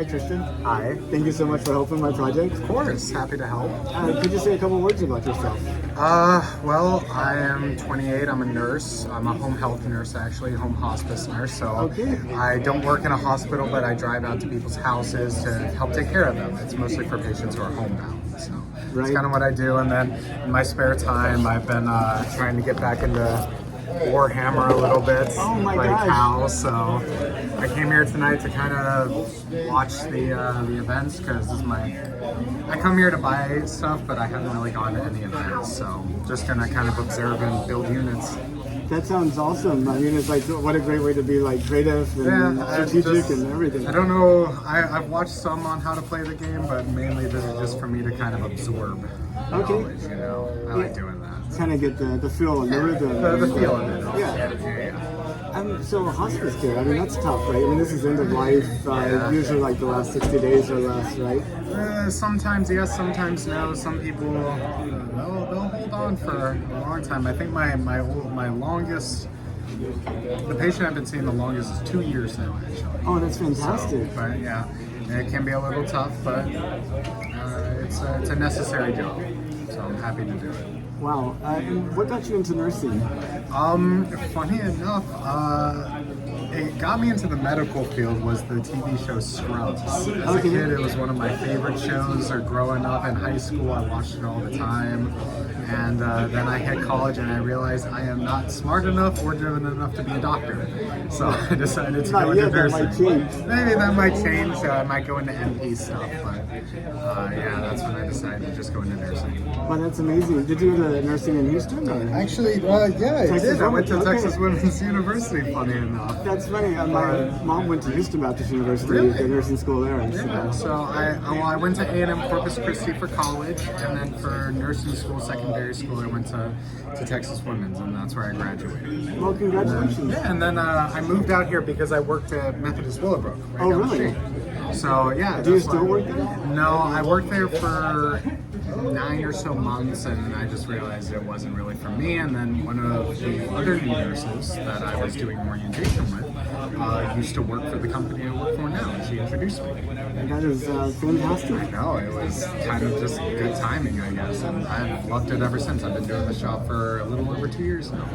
Hi, Tristan. Hi. Thank you so much for helping my project. Of course, happy to help. Could you say a couple words about yourself? Well, I am 28. I'm a nurse. I'm a home health nurse, actually, home hospice nurse. So Okay. I don't work in a hospital, but I drive out to people's houses to help take care of them. It's mostly for patients who are homebound. So Right. that's kind of what I do. And then in my spare time, I've been trying to get back into Warhammer a little bit. Oh my play gosh. Cal, so I came here tonight to kind of watch the events because I come here to buy stuff, but I haven't really gone to any events, so just gonna kind of observe and build units. That sounds awesome. I mean, it's like, what a great way to be like creative and I strategic just- and everything. I don't know. I've watched some on how to play the game, but mainly this is just for me to kind of absorb Okay. knowledge. You know, I like doing that. Kind of get the feel and the rhythm. The feel of it. Yeah. So hospice care, I mean, that's tough, right? I mean, this is end of life, usually like the last 60 days or less, right? Sometimes yes, sometimes no. Some people they'll hold on for a long time. I think my longest, the patient I've been seeing the longest is 2 years now, actually. Oh, that's fantastic. So, but yeah, it can be a little tough, but it's a necessary job. So I'm happy to do it. Wow. And what got you into nursing? Funny enough, it got me into the medical field was the TV show Scrubs. As a kid, it was one of my favorite shows. Or growing up in high school, I watched it all the time. And then I hit college and I realized I am not smart enough or driven enough to be a doctor. So I decided to go into nursing. That might change. Maybe that might change. I might go into NP stuff, but yeah, that's when I decided to just go into nursing. Well, that's amazing. Did you go to nursing in Houston? Or? Actually, yeah, I Texas did. I went to Women's? Okay. Texas Women's University, funny enough. That's funny. My mom went to Houston Baptist University, Really? the nursing school there. Yeah, so I went to A&M Corpus Christi for college, and then for nursing school, secondary school, I went to Texas Women's, and that's where I graduated. Well, congratulations. Yeah, and then I moved out here because I worked at Methodist Willowbrook. Right Oh, down the really? street. So yeah. Do you that's still why- work there? No, I worked there for 9 or so months, and I just realized it wasn't really for me. And then one of the other new nurses that I was doing orientation with used to work for the company I work for now, and she introduced me. That is fantastic. No, it was kind of just good timing, I guess, and I've loved it ever since. I've been doing this job for a little over 2 years now.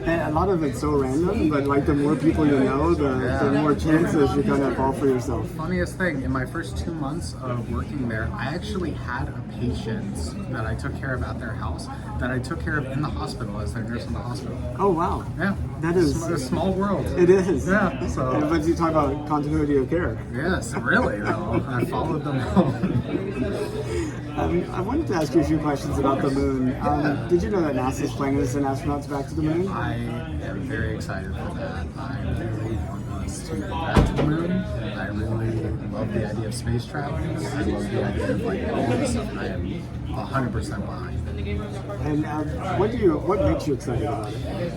And a lot of it's so random, but like the more people you know, the more chances you kind of fall for yourself. Funniest thing, in my first 2 months of working there, I actually had a patient that I took care of at their house that I took care of in the hospital as their nurse in the hospital. Oh, wow. Yeah. That is- a small world. It is. Yeah, so- But you talk about continuity of care. Yes, really though. I followed them home. I wanted to ask you a few questions about the moon. Did you know that NASA's planning to send astronauts back to the moon? I am very excited for that. I really want us to go back to the moon. I really love the idea of space travel. I love the idea of like all this stuff. I am 100% behind it. And what makes you excited about it?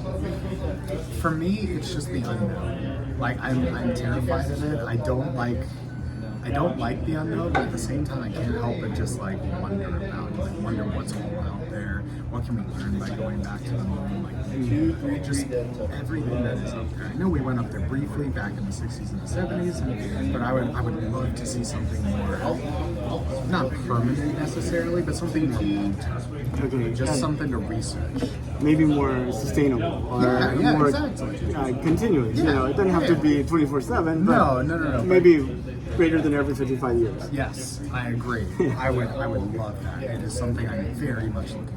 For me, it's just the unknown. Like I'm terrified of it. I don't like the unknown, but at the same time, I can't help but just like wonder about it. Like wonder what's all out there. What can we learn by going back to the moon? Like just everything that is up there. I know we went up there briefly back in the 60s and the 70s, but I would love to see something more, not permanent necessarily, but something more long-term. Okay, Just something to research. maybe more sustainable or Yeah, more exactly. continuous. You know, it doesn't have to be 24/7. But No. Maybe greater than every 55 years. Yes, I agree. I would love that. It is something I'm very much looking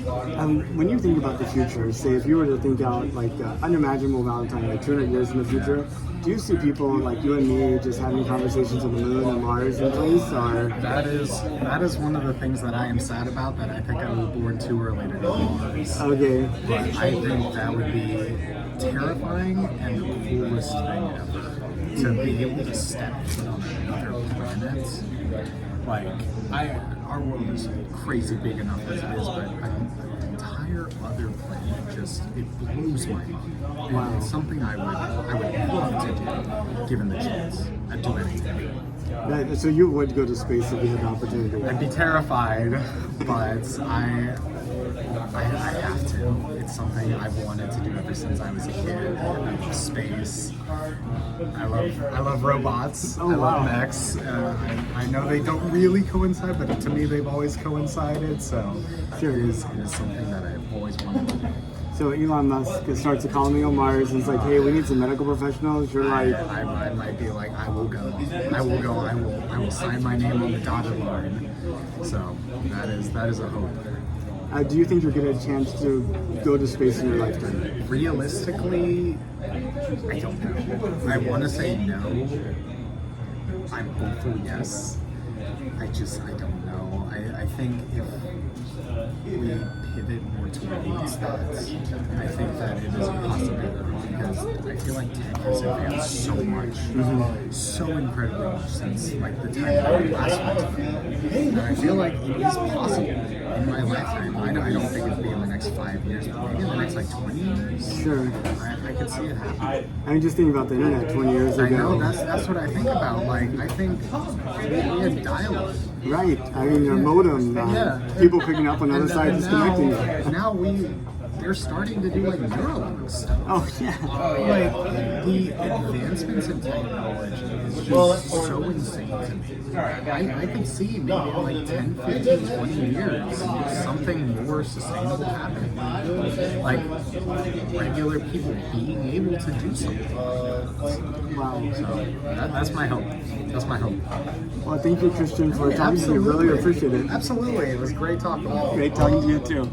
forward to. When you think about the future, say if you were to think out like unimaginable Valentine, like 200 years in the future, do you see people like you and me just having conversations on the moon and Mars and things? Or That is one of the things that I am sad about, that I think I was born too early to go to Mars. okay, But I think that would be terrifying and the coolest thing ever. To be able to step foot on another planet Like, our world is crazy big enough as it is, but an entire other planet it blows my mind. And Wow. it's something I would love to do, given the chance. I'd do anything. Right, so you would go to space if you had the opportunity. I'd be terrified, but I have to. It's something I've wanted to do ever since I was a kid. I love space. I love robots. Oh, I love wow. mechs. I know they don't really coincide, but to me they've always coincided. So Sure. it is something that I've always wanted to do. So Elon Musk starts a colony on Mars and it's like, hey, we need some medical professionals. You're like, I might be like, I will go. I will sign my name on the dotted line. So that is a hope. do you think you'll get a chance to go to space in your lifetime? Realistically, I don't know. I want to say no. I'm hopeful yes. I don't know. I think if we pivot more towards that, I think that it is a possibility because I feel like tech has advanced so much, so incredibly much since like the time that we last went to the moon. And I feel like it is possible in my lifetime. I don't think it'll be in the next 5 years, but maybe in the next like 20 years. Sure. I could see it happen. I mean, just thinking about the internet 20 years ago. I know that's what I think about. Like I think we had dial-up. Right. I mean, your modem, people picking up on the other side, disconnecting you. Now they're starting to do like Neuralink stuff. Oh, yeah. Like the advancements in technology is just so insane to me. I could see maybe in like 10, 15, 20 years something more sustainable happening. Like regular people being able to do something. Wow. So that's my hope. That's my hope. Well, thank you, Christian, for talking to me. Really appreciate it. Absolutely. It was great talking. Great talking to you, too.